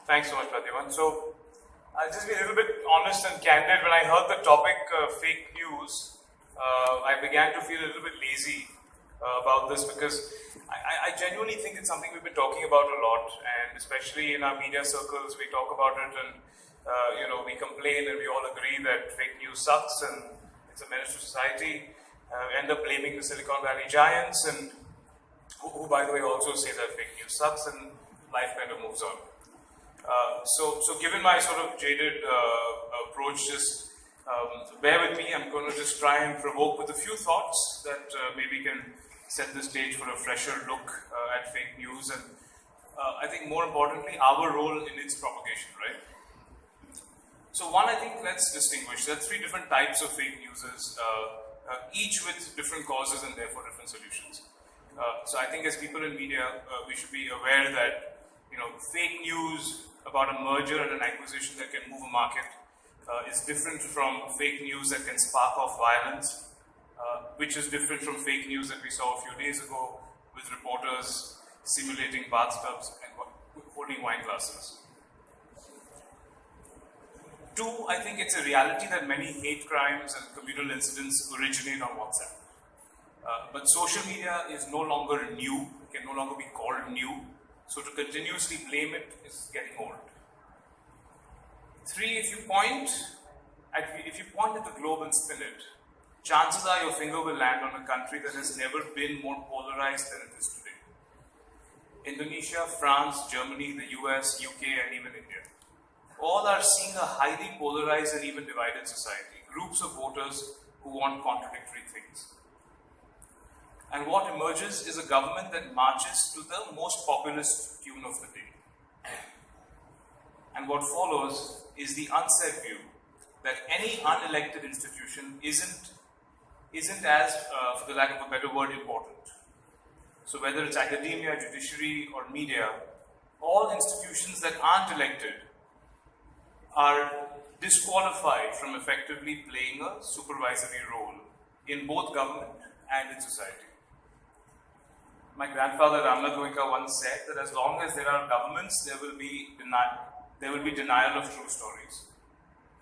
Thanks so much, Pratibhan. So, I'll just be a little bit honest and candid. When I heard the topic fake news, I began to feel a little bit lazy about this because I genuinely think it's something we've been talking about a lot, and especially in our media circles, we talk about it and we complain and we all agree that fake news sucks and it's a menace to society. End up blaming the Silicon Valley giants, and who by the way also say that fake news sucks, and life kind of moves on. So given my sort of jaded approach, just bear with me. I'm going to just try and provoke with a few thoughts that maybe can set the stage for a fresher look at fake news, and I think more importantly, our role in its propagation, right? So one, I think let's distinguish. There are three different types of fake news, each with different causes and therefore different solutions. So I think as people in media, we should be aware that fake news about a merger and an acquisition that can move a market is different from fake news that can spark off violence, which is different from fake news that we saw a few days ago with reporters simulating bathtubs and holding wine glasses. Two, I think it's a reality that many hate crimes and communal incidents originate on WhatsApp. But social media is no longer new, it can no longer be called new, so to continuously blame it is getting old. Three, if you point at the globe and spin it, chances are your finger will land on a country that has never been more polarized than it is today. Indonesia, France, Germany, the US, UK, and even India. All are seeing a highly polarized and even divided society, groups of voters who want contradictory things. And what emerges is a government that marches to the most populist tune of the day. And what follows is the unsaid view that any unelected institution isn't as, for the lack of a better word, important. So whether it's academia, judiciary, or media, all institutions that aren't elected are disqualified from effectively playing a supervisory role in both government and in society. My grandfather Ramnath Goenka once said that as long as there are governments, there will be denial of true stories.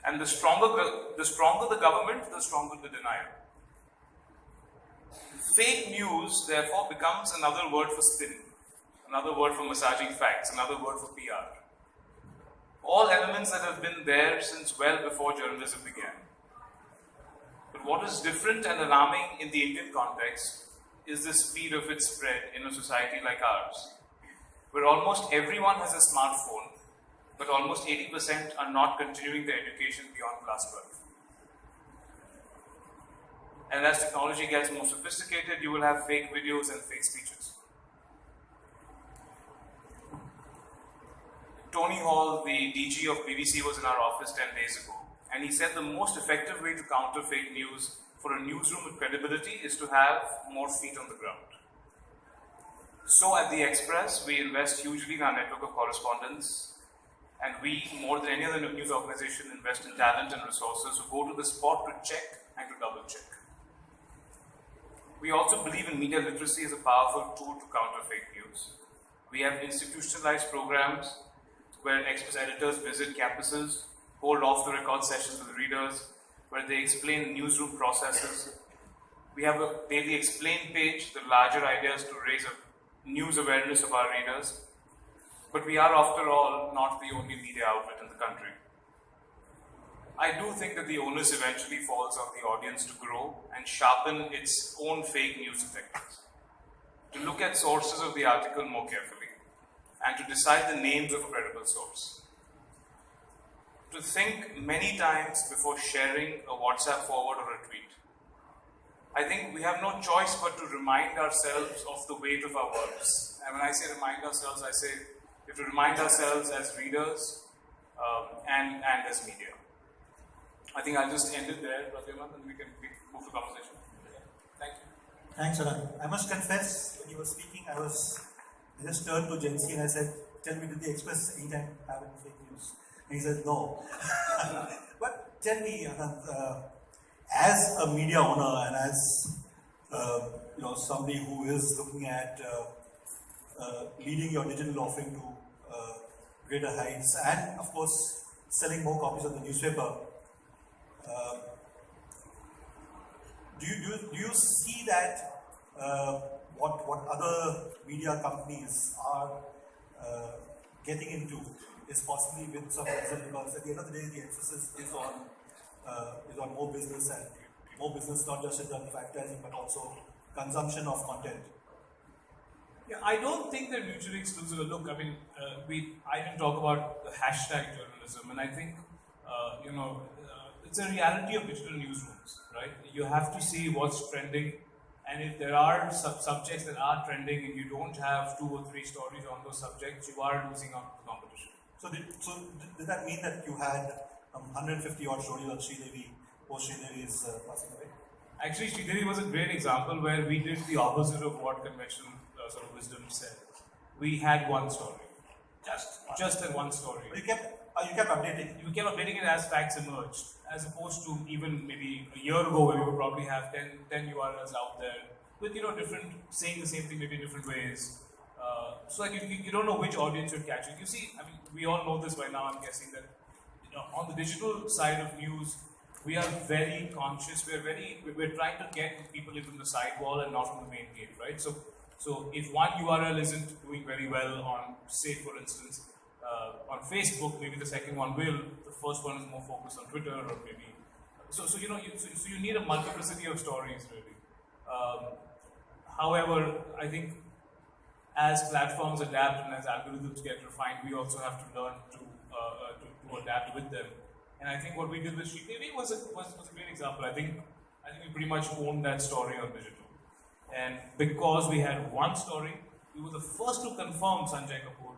And the stronger the government, the stronger the denial. Fake news, therefore, becomes another word for spin, another word for massaging facts, another word for PR. All elements that have been there since well before journalism began. But what is different and alarming in the Indian context is the speed of its spread in a society like ours, where almost everyone has a smartphone, but almost 80% are not continuing their education beyond class 12. And as technology gets more sophisticated, you will have fake videos and fake speeches. Tony Hall, the DG of BBC, was in our office 10 days ago, and he said the most effective way to counter fake news for a newsroom with credibility is to have more feet on the ground. So at the Express, we invest hugely in our network of correspondents, and we, more than any other news organization, invest in talent and resources who go to the spot to check and to double check. We also believe in media literacy as a powerful tool to counter fake news. We have institutionalized programs where Express editors visit campuses, hold off-the-record sessions with readers, where they explain newsroom processes. We have a daily explain page, the larger idea is to raise a news awareness of our readers. But we are, after all, not the only media outlet in the country. I do think that the onus eventually falls on the audience to grow and sharpen its own fake news detectors, to look at sources of the article more carefully, and to decide the names of a credible source. To think many times before sharing a WhatsApp forward or a tweet. I think we have no choice but to remind ourselves of the weight of our words. And when I say remind ourselves, I say we have to remind ourselves as readers and as media. I think I'll just end it there, Pratibhan, and we can move the conversation. Thank you. Thanks, Anand. I must confess, when you were speaking, I just turned to Jensi and I said, tell me, did the Express anytime have any fake news? And he said, no. But tell me, Anand, as a media owner and as somebody who is looking at leading your digital offering greater heights, and of course selling more copies of the newspaper. Do you see that what other media companies are getting into is possibly with some reason, because at the end of the day the emphasis is on more business, and more business not just in terms of advertising but also consumption of content. Yeah, I don't think they're mutually exclusive. Look, I mean, I didn't talk about the hashtag journalism, and I think, it's a reality of digital newsrooms, right? You have to see what's trending, and if there are subjects that are trending and you don't have 2 or 3 stories on those subjects, you are losing out to the competition. So did that mean that you had 150 odd stories on Sridevi post Sridevi's passing away? Actually, Sridevi was a great example where we did the opposite of what conventional sort of wisdom said. We had one story. Just that one story. But you kept updating. You kept updating it as facts emerged, as opposed to even maybe a year ago where we would probably have 10 URLs out there with different, saying the same thing maybe in different ways. So like you don't know which audience you're catching. You see, I mean, we all know this by now. I'm guessing that on the digital side of news, we are very conscious. We're trying to get people from the sidewall and not from the main gate, right? So if one URL isn't doing very well on, say for instance, on Facebook, maybe the second one will. The first one is more focused on Twitter, or maybe. So you need a multiplicity of stories, really. However, I think as platforms adapt and as algorithms get refined, we also have to learn to adapt with them. And I think what we did with Sridevi was a great example. I think we pretty much owned that story on digital. And because we had one story, we were the first to confirm Sanjay Kapoor,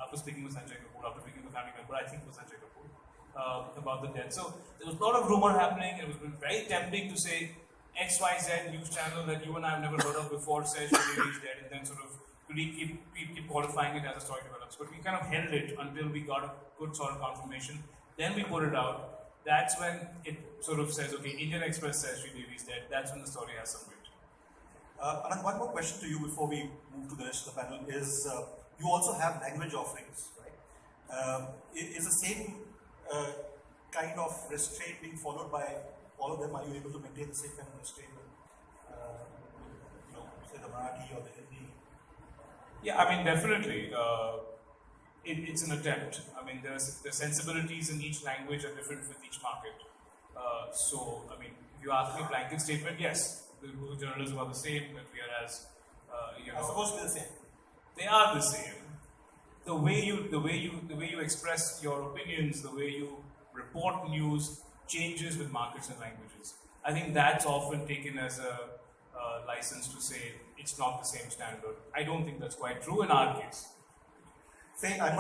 after speaking with Sanjay Kapoor, after speaking with the family member, I think it was Sanjay Kapoor, about the death. So there was a lot of rumor happening. It was very tempting to say XYZ news channel that you and I have never heard of before says Sridevi is dead, and then sort of keep qualifying it as a story develops. But we kind of held it until we got a good sort of confirmation. Then we put it out. That's when it sort of says, okay, Indian Express says Sridevi is dead. That's when the story has some weight. Anand, one more question to you before we move to the rest of the panel is, you also have language offerings, right? Is the same kind of restraint being followed by all of them? Are you able to maintain the same kind of restraint with, say the Marathi or the Hindi? Yeah, I mean, definitely. It's an attempt. I mean, the sensibilities in each language are different with each market. So, I mean, if you ask me a blanket statement, yes, the rules of journalism are the same, but we are as, Are supposed to be the same. They are the same. The way you express your opinions, the way you report news changes with markets and languages. I think that's often taken as a license to say it's not the same standard. I don't think that's quite true in our case. Say, I'm